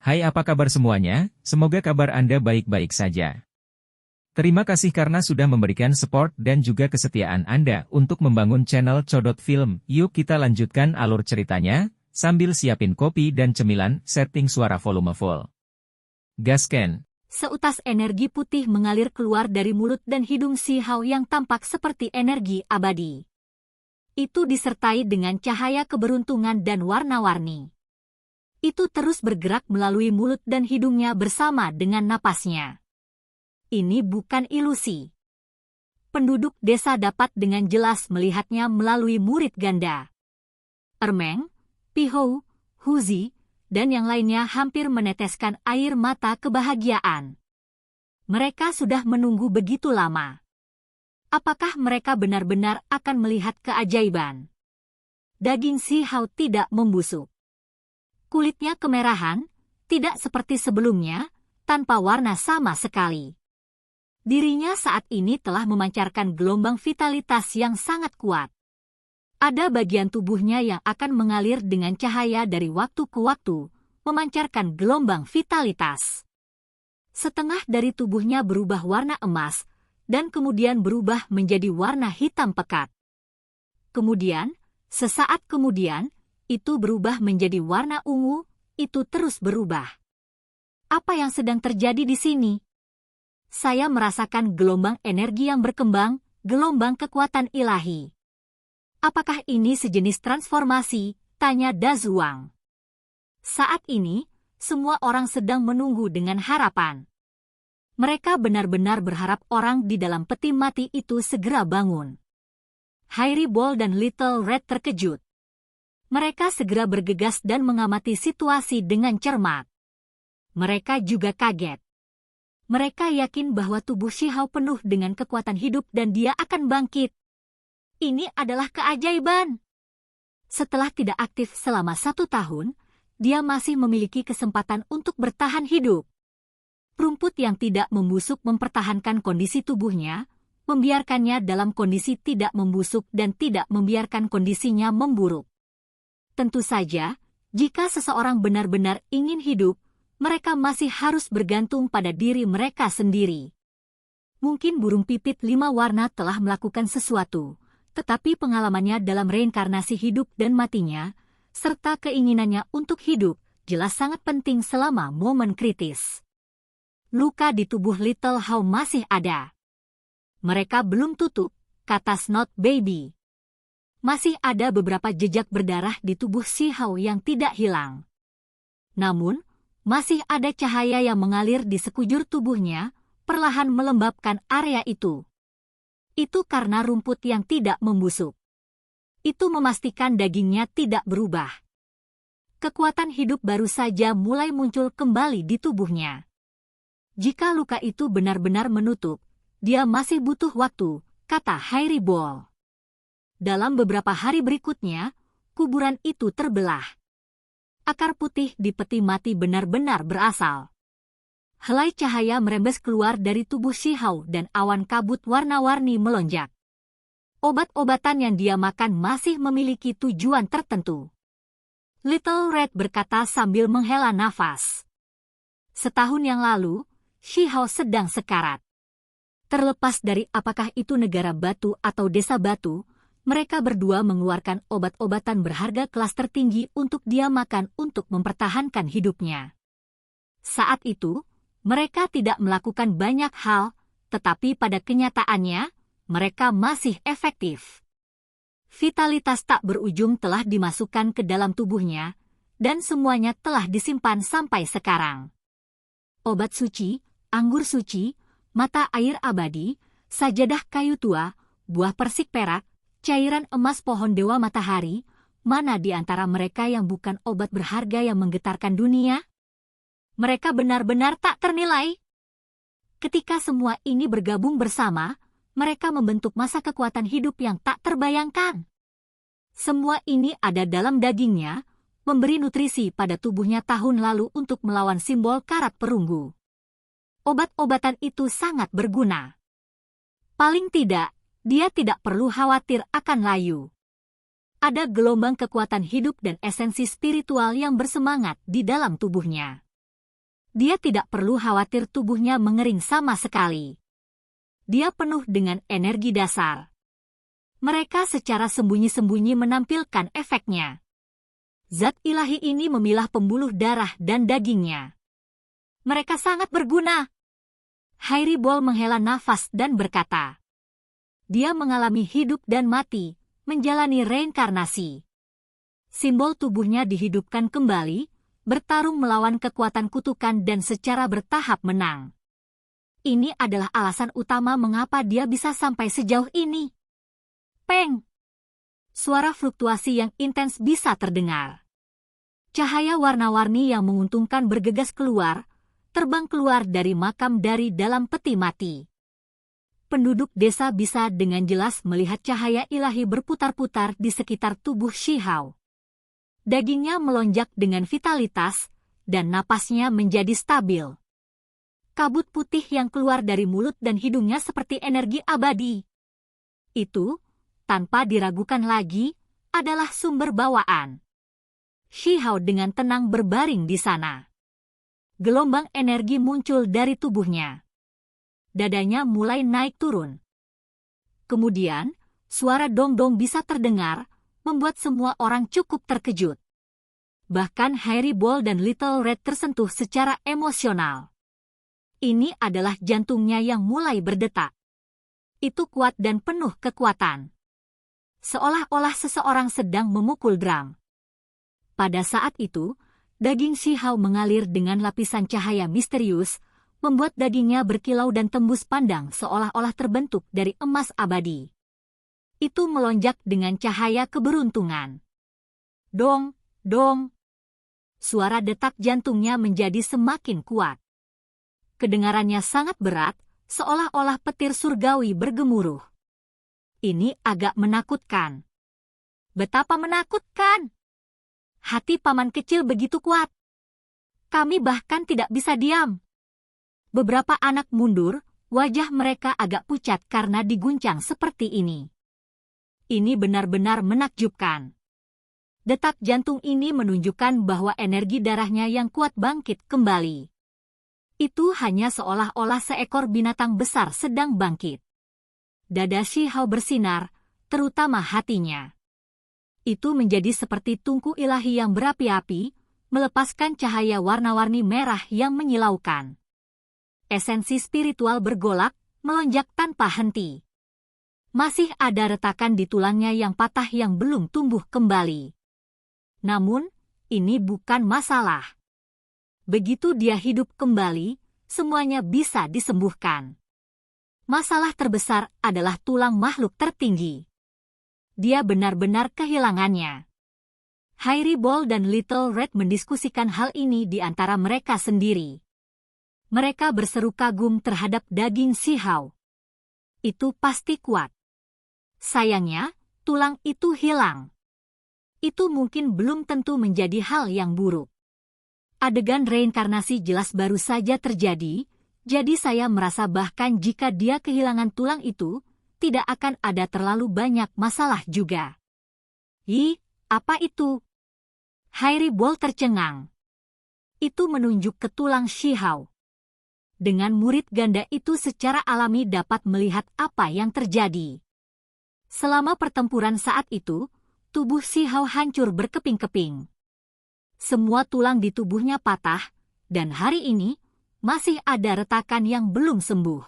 Hai, apa kabar semuanya? Semoga kabar Anda baik-baik saja. Terima kasih karena sudah memberikan support dan juga kesetiaan Anda untuk membangun channel Codot Film. Yuk kita lanjutkan alur ceritanya, sambil siapin kopi dan cemilan, setting suara volume full. Gasken. Seutas energi putih mengalir keluar dari mulut dan hidung si Hao yang tampak seperti energi abadi. Itu disertai dengan cahaya keberuntungan dan warna-warni. Itu terus bergerak melalui mulut dan hidungnya bersama dengan napasnya. Ini bukan ilusi. Penduduk desa dapat dengan jelas melihatnya melalui murid ganda. Ermeng, Pihou, Huzi, dan yang lainnya hampir meneteskan air mata kebahagiaan. Mereka sudah menunggu begitu lama. Apakah mereka benar-benar akan melihat keajaiban? Daging si Hao tidak membusuk. Kulitnya kemerahan, tidak seperti sebelumnya, tanpa warna sama sekali. Dirinya saat ini telah memancarkan gelombang vitalitas yang sangat kuat. Ada bagian tubuhnya yang akan mengalir dengan cahaya dari waktu ke waktu, memancarkan gelombang vitalitas. Setengah dari tubuhnya berubah warna emas, dan kemudian berubah menjadi warna hitam pekat. Kemudian, sesaat kemudian, itu berubah menjadi warna ungu, itu terus berubah. Apa yang sedang terjadi di sini? Saya merasakan gelombang energi yang berkembang, gelombang kekuatan ilahi. Apakah ini sejenis transformasi? Tanya Dazuang. Saat ini, semua orang sedang menunggu dengan harapan. Mereka benar-benar berharap orang di dalam peti mati itu segera bangun. Hairy Ball dan Little Red terkejut. Mereka segera bergegas dan mengamati situasi dengan cermat. Mereka juga kaget. Mereka yakin bahwa tubuh si Hao penuh dengan kekuatan hidup dan dia akan bangkit. Ini adalah keajaiban. Setelah tidak aktif selama 1 tahun, dia masih memiliki kesempatan untuk bertahan hidup. Rumput yang tidak membusuk mempertahankan kondisi tubuhnya, membiarkannya dalam kondisi tidak membusuk dan tidak membiarkan kondisinya memburuk. Tentu saja, jika seseorang benar-benar ingin hidup, mereka masih harus bergantung pada diri mereka sendiri. Mungkin burung pipit 5 warna telah melakukan sesuatu, tetapi pengalamannya dalam reinkarnasi hidup dan matinya, serta keinginannya untuk hidup, jelas sangat penting selama momen kritis. Luka di tubuh Little Hao masih ada. Mereka belum tutup, kata Snot Baby. Masih ada beberapa jejak berdarah di tubuh si Hao yang tidak hilang. Namun, masih ada cahaya yang mengalir di sekujur tubuhnya, perlahan melembabkan area itu. Itu karena rumput yang tidak membusuk. Itu memastikan dagingnya tidak berubah. Kekuatan hidup baru saja mulai muncul kembali di tubuhnya. Jika luka itu benar-benar menutup, dia masih butuh waktu, kata Hairy Ball. Dalam beberapa hari berikutnya, kuburan itu terbelah. Akar putih di peti mati benar-benar berasal. Helai cahaya merembes keluar dari tubuh si Hao dan awan kabut warna-warni melonjak. Obat-obatan yang dia makan masih memiliki tujuan tertentu. Little Red berkata sambil menghela nafas. Setahun yang lalu, si Hao sedang sekarat. Terlepas dari apakah itu negara batu atau desa batu, mereka berdua mengeluarkan obat-obatan berharga kelas tertinggi untuk dia makan untuk mempertahankan hidupnya. Saat itu, mereka tidak melakukan banyak hal, tetapi pada kenyataannya, mereka masih efektif. Vitalitas tak berujung telah dimasukkan ke dalam tubuhnya, dan semuanya telah disimpan sampai sekarang. Obat suci, anggur suci, mata air abadi, sajadah kayu tua, buah persik perak, cairan emas pohon dewa matahari, mana di antara mereka yang bukan obat berharga yang menggetarkan dunia? Mereka benar-benar tak ternilai. Ketika semua ini bergabung bersama, mereka membentuk masa kekuatan hidup yang tak terbayangkan. Semua ini ada dalam dagingnya, memberi nutrisi pada tubuhnya tahun lalu untuk melawan simbol karat perunggu. Obat-obatan itu sangat berguna. Paling tidak, dia tidak perlu khawatir akan layu. Ada gelombang kekuatan hidup dan esensi spiritual yang bersemangat di dalam tubuhnya. Dia tidak perlu khawatir tubuhnya mengering sama sekali. Dia penuh dengan energi dasar. Mereka secara sembunyi-sembunyi menampilkan efeknya. Zat ilahi ini memilah pembuluh darah dan dagingnya. Mereka sangat berguna. Hairibol menghela nafas dan berkata, dia mengalami hidup dan mati, menjalani reinkarnasi. Simbol tubuhnya dihidupkan kembali, bertarung melawan kekuatan kutukan dan secara bertahap menang. Ini adalah alasan utama mengapa dia bisa sampai sejauh ini. Peng! Suara fluktuasi yang intens bisa terdengar. Cahaya warna-warni yang menguntungkan bergegas keluar, terbang keluar dari makam dari dalam peti mati. Penduduk desa bisa dengan jelas melihat cahaya ilahi berputar-putar di sekitar tubuh Shihao. Dagingnya melonjak dengan vitalitas, dan napasnya menjadi stabil. Kabut putih yang keluar dari mulut dan hidungnya seperti energi abadi. Itu, tanpa diragukan lagi, adalah sumber bawaan. Shihao dengan tenang berbaring di sana. Gelombang energi muncul dari tubuhnya. Dadanya mulai naik turun. Kemudian, suara dong-dong bisa terdengar, membuat semua orang cukup terkejut. Bahkan Hairibol dan Little Red tersentuh secara emosional. Ini adalah jantungnya yang mulai berdetak. Itu kuat dan penuh kekuatan. Seolah-olah seseorang sedang memukul drum. Pada saat itu, daging Shihao mengalir dengan lapisan cahaya misterius, membuat dagingnya berkilau dan tembus pandang seolah-olah terbentuk dari emas abadi. Itu melonjak dengan cahaya keberuntungan. Dong, dong. Suara detak jantungnya menjadi semakin kuat. Kedengarannya sangat berat, seolah-olah petir surgawi bergemuruh. Ini agak menakutkan. Betapa menakutkan! Hati paman kecil begitu kuat. Kami bahkan tidak bisa diam. Beberapa anak mundur, wajah mereka agak pucat karena diguncang seperti ini. Ini benar-benar menakjubkan. Detak jantung ini menunjukkan bahwa energi darahnya yang kuat bangkit kembali. Itu hanya seolah-olah seekor binatang besar sedang bangkit. Dada Shihao bersinar, terutama hatinya. Itu menjadi seperti tungku ilahi yang berapi-api, melepaskan cahaya warna-warni merah yang menyilaukan. Esensi spiritual bergolak, melonjak tanpa henti. Masih ada retakan di tulangnya yang patah yang belum tumbuh kembali. Namun, ini bukan masalah. Begitu dia hidup kembali, semuanya bisa disembuhkan. Masalah terbesar adalah tulang makhluk tertinggi. Dia benar-benar kehilangannya. Hairibol dan Little Red mendiskusikan hal ini di antara mereka sendiri. Mereka berseru kagum terhadap daging Shihao. Itu pasti kuat. Sayangnya, tulang itu hilang. Itu mungkin belum tentu menjadi hal yang buruk. Adegan reinkarnasi jelas baru saja terjadi, jadi saya merasa bahkan jika dia kehilangan tulang itu, tidak akan ada terlalu banyak masalah juga. Ih, apa itu? Hairibol tercengang. Itu menunjuk ke tulang Shihao. Dengan murid ganda itu secara alami dapat melihat apa yang terjadi. Selama pertempuran saat itu, tubuh Shihao hancur berkeping-keping. Semua tulang di tubuhnya patah, dan hari ini, masih ada retakan yang belum sembuh.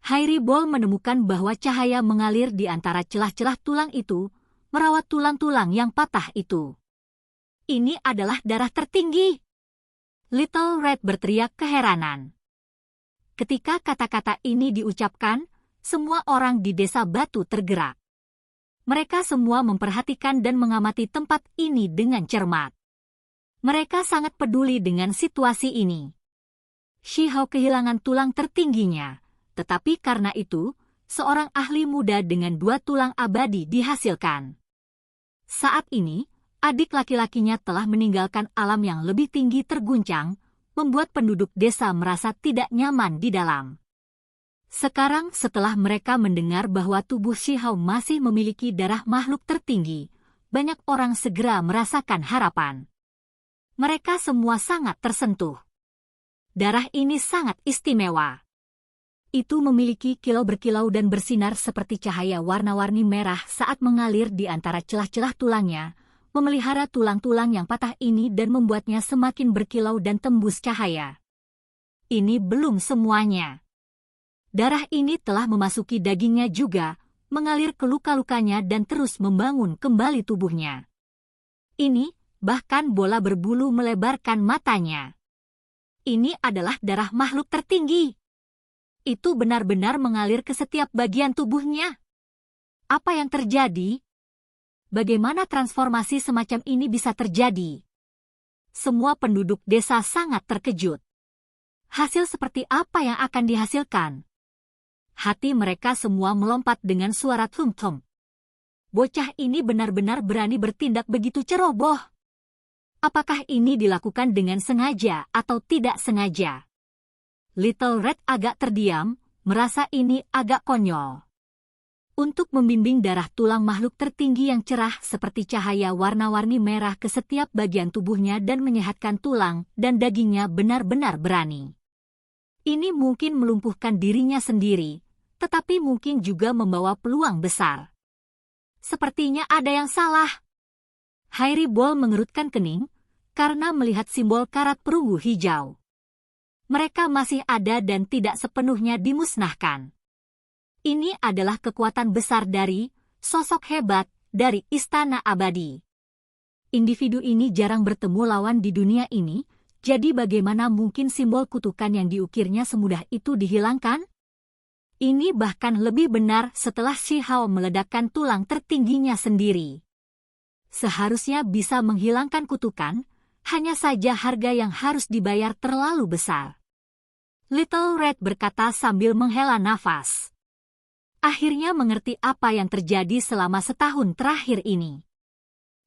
Hairibol menemukan bahwa cahaya mengalir di antara celah-celah tulang itu, merawat tulang-tulang yang patah itu. Ini adalah darah tertinggi. Little Red berteriak keheranan. Ketika kata-kata ini diucapkan, semua orang di desa batu tergerak. Mereka semua memperhatikan dan mengamati tempat ini dengan cermat. Mereka sangat peduli dengan situasi ini. Shihao kehilangan tulang tertingginya, tetapi karena itu, seorang ahli muda dengan 2 tulang abadi dihasilkan. Saat ini, adik laki-lakinya telah meninggalkan alam yang lebih tinggi terguncang, membuat penduduk desa merasa tidak nyaman di dalam. Sekarang setelah mereka mendengar bahwa tubuh Shihao masih memiliki darah makhluk tertinggi, banyak orang segera merasakan harapan. Mereka semua sangat tersentuh. Darah ini sangat istimewa. Itu memiliki kilau berkilau dan bersinar seperti cahaya warna-warni merah saat mengalir di antara celah-celah tulangnya, memelihara tulang-tulang yang patah ini dan membuatnya semakin berkilau dan tembus cahaya. Ini belum semuanya. Darah ini telah memasuki dagingnya juga, mengalir ke luka-lukanya dan terus membangun kembali tubuhnya. Ini, bahkan bola berbulu melebarkan matanya. Ini adalah darah makhluk tertinggi. Itu benar-benar mengalir ke setiap bagian tubuhnya. Apa yang terjadi? Bagaimana transformasi semacam ini bisa terjadi? Semua penduduk desa sangat terkejut. Hasil seperti apa yang akan dihasilkan? Hati mereka semua melompat dengan suara tum-tum. Bocah ini benar-benar berani bertindak begitu ceroboh. Apakah ini dilakukan dengan sengaja atau tidak sengaja? Little Red agak terdiam, merasa ini agak konyol. Untuk membimbing darah tulang makhluk tertinggi yang cerah seperti cahaya warna-warni merah ke setiap bagian tubuhnya dan menyehatkan tulang dan dagingnya benar-benar berani. Ini mungkin melumpuhkan dirinya sendiri, tetapi mungkin juga membawa peluang besar. Sepertinya ada yang salah. Hairi Ball mengerutkan kening, karena melihat simbol karat perunggu hijau. Mereka masih ada dan tidak sepenuhnya dimusnahkan. Ini adalah kekuatan besar dari sosok hebat dari Istana Abadi. Individu ini jarang bertemu lawan di dunia ini, jadi bagaimana mungkin simbol kutukan yang diukirnya semudah itu dihilangkan? Ini bahkan lebih benar setelah Shi Hao meledakkan tulang tertingginya sendiri. Seharusnya bisa menghilangkan kutukan, hanya saja harga yang harus dibayar terlalu besar. Little Red berkata sambil menghela nafas. Akhirnya mengerti apa yang terjadi selama setahun terakhir ini.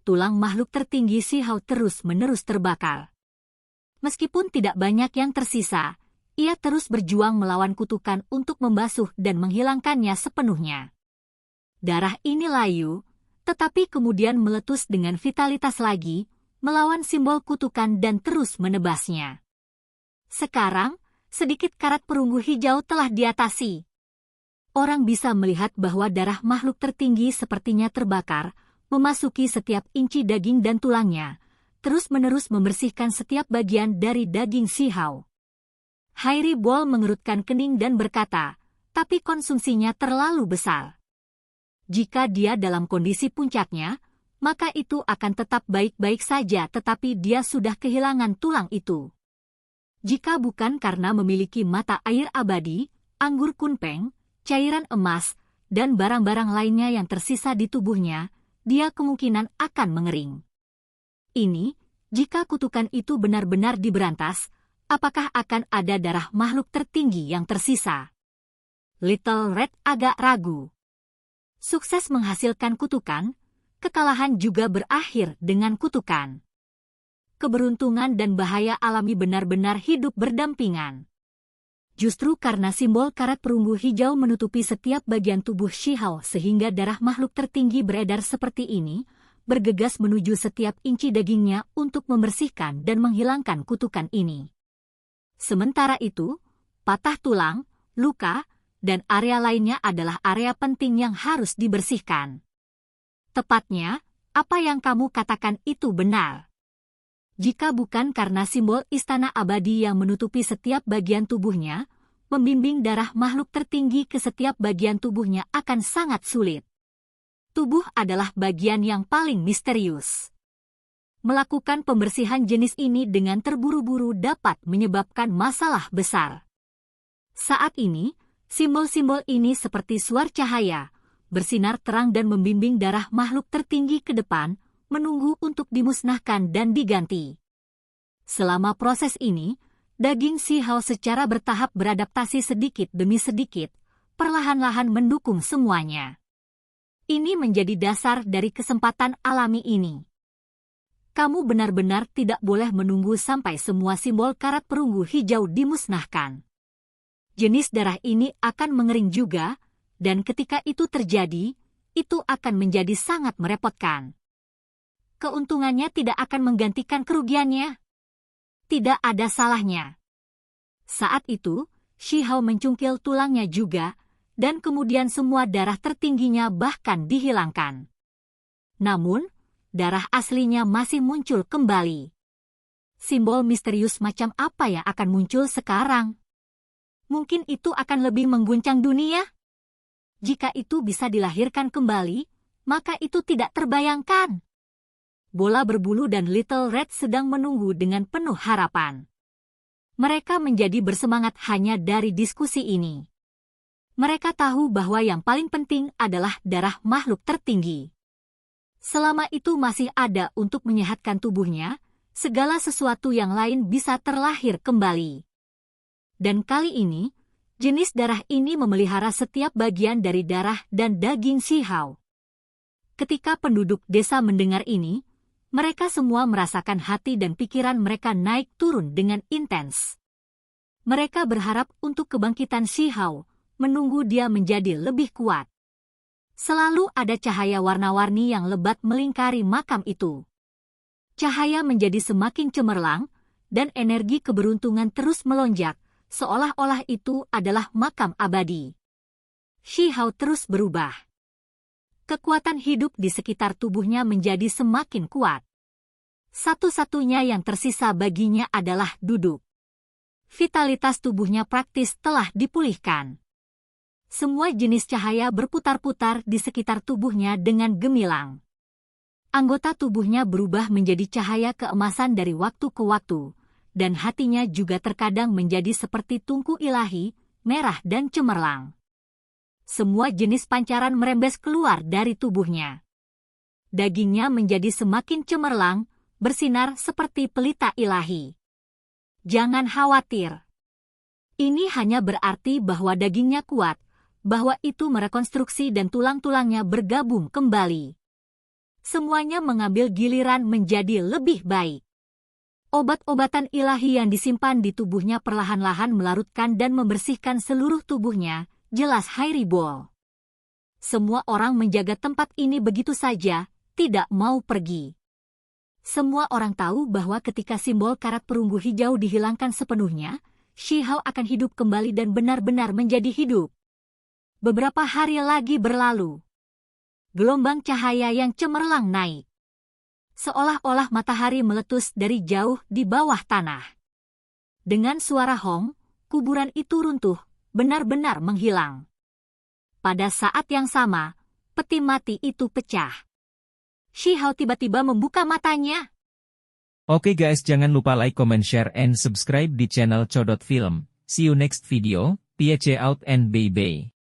Tulang makhluk tertinggi Shi Hao terus-menerus terbakar. Meskipun tidak banyak yang tersisa, ia terus berjuang melawan kutukan untuk membasuh dan menghilangkannya sepenuhnya. Darah ini layu, tetapi kemudian meletus dengan vitalitas lagi, melawan simbol kutukan dan terus menebasnya. Sekarang, sedikit karat perunggu hijau telah diatasi. Orang bisa melihat bahwa darah makhluk tertinggi sepertinya terbakar, memasuki setiap inci daging dan tulangnya, terus-menerus membersihkan setiap bagian dari daging Shi Hao. Hairi Ball mengerutkan kening dan berkata, tapi konsumsinya terlalu besar. Jika dia dalam kondisi puncaknya, maka itu akan tetap baik-baik saja tetapi dia sudah kehilangan tulang itu. Jika bukan karena memiliki mata air abadi, anggur kunpeng, cairan emas, dan barang-barang lainnya yang tersisa di tubuhnya, dia kemungkinan akan mengering. Ini, jika kutukan itu benar-benar diberantas, apakah akan ada darah makhluk tertinggi yang tersisa? Little Red agak ragu. Sukses menghasilkan kutukan, kekalahan juga berakhir dengan kutukan. Keberuntungan dan bahaya alami benar-benar hidup berdampingan. Justru karena simbol karat perunggu hijau menutupi setiap bagian tubuh Shi Hao sehingga darah makhluk tertinggi beredar seperti ini, bergegas menuju setiap inci dagingnya untuk membersihkan dan menghilangkan kutukan ini. Sementara itu, patah tulang, luka, dan area lainnya adalah area penting yang harus dibersihkan. Tepatnya, apa yang kamu katakan itu benar. Jika bukan karena simbol Istana Abadi yang menutupi setiap bagian tubuhnya, membimbing darah makhluk tertinggi ke setiap bagian tubuhnya akan sangat sulit. Tubuh adalah bagian yang paling misterius. Melakukan pembersihan jenis ini dengan terburu-buru dapat menyebabkan masalah besar. Saat ini, simbol-simbol ini seperti suar cahaya, bersinar terang dan membimbing darah makhluk tertinggi ke depan, menunggu untuk dimusnahkan dan diganti. Selama proses ini, daging Shi Hao secara bertahap beradaptasi sedikit demi sedikit, perlahan-lahan mendukung semuanya. Ini menjadi dasar dari kesempatan alami ini. Kamu benar-benar tidak boleh menunggu sampai semua simbol karat perunggu hijau dimusnahkan. Jenis darah ini akan mengering juga, dan ketika itu terjadi, itu akan menjadi sangat merepotkan. Keuntungannya tidak akan menggantikan kerugiannya. Tidak ada salahnya. Saat itu, Shihao mencungkil tulangnya juga, dan kemudian semua darah tertingginya bahkan dihilangkan. Namun, darah aslinya masih muncul kembali. Simbol misterius macam apa yang akan muncul sekarang? Mungkin itu akan lebih mengguncang dunia? Jika itu bisa dilahirkan kembali, maka itu tidak terbayangkan. Bola berbulu dan Little Red sedang menunggu dengan penuh harapan. Mereka menjadi bersemangat hanya dari diskusi ini. Mereka tahu bahwa yang paling penting adalah darah makhluk tertinggi. Selama itu masih ada untuk menyehatkan tubuhnya, segala sesuatu yang lain bisa terlahir kembali. Dan kali ini, jenis darah ini memelihara setiap bagian dari darah dan daging Shihao. Ketika penduduk desa mendengar ini, mereka semua merasakan hati dan pikiran mereka naik turun dengan intens. Mereka berharap untuk kebangkitan Shihao, menunggu dia menjadi lebih kuat. Selalu ada cahaya warna-warni yang lebat melingkari makam itu. Cahaya menjadi semakin cemerlang, dan energi keberuntungan terus melonjak, seolah-olah itu adalah makam abadi. Shihao terus berubah. Kekuatan hidup di sekitar tubuhnya menjadi semakin kuat. Satu-satunya yang tersisa baginya adalah duduk. Vitalitas tubuhnya praktis telah dipulihkan. Semua jenis cahaya berputar-putar di sekitar tubuhnya dengan gemilang. Anggota tubuhnya berubah menjadi cahaya keemasan dari waktu ke waktu, dan hatinya juga terkadang menjadi seperti tungku ilahi, merah dan cemerlang. Semua jenis pancaran merembes keluar dari tubuhnya. Dagingnya menjadi semakin cemerlang, bersinar seperti pelita ilahi. Jangan khawatir. Ini hanya berarti bahwa dagingnya kuat, bahwa itu merekonstruksi dan tulang-tulangnya bergabung kembali. Semuanya mengambil giliran menjadi lebih baik. Obat-obatan ilahi yang disimpan di tubuhnya perlahan-lahan melarutkan dan membersihkan seluruh tubuhnya, jelas Hairibol. Semua orang menjaga tempat ini begitu saja, tidak mau pergi. Semua orang tahu bahwa ketika simbol karat perunggu hijau dihilangkan sepenuhnya, Shihao akan hidup kembali dan benar-benar menjadi hidup. Beberapa hari lagi berlalu. Gelombang cahaya yang cemerlang naik. Seolah-olah matahari meletus dari jauh di bawah tanah. Dengan suara hong, kuburan itu runtuh, benar-benar menghilang. Pada saat yang sama, peti mati itu pecah. Shihao tiba-tiba membuka matanya. Oke guys, jangan lupa like, comment, share, and subscribe di channel Codot Film. See you next video, peace out and bye-bye.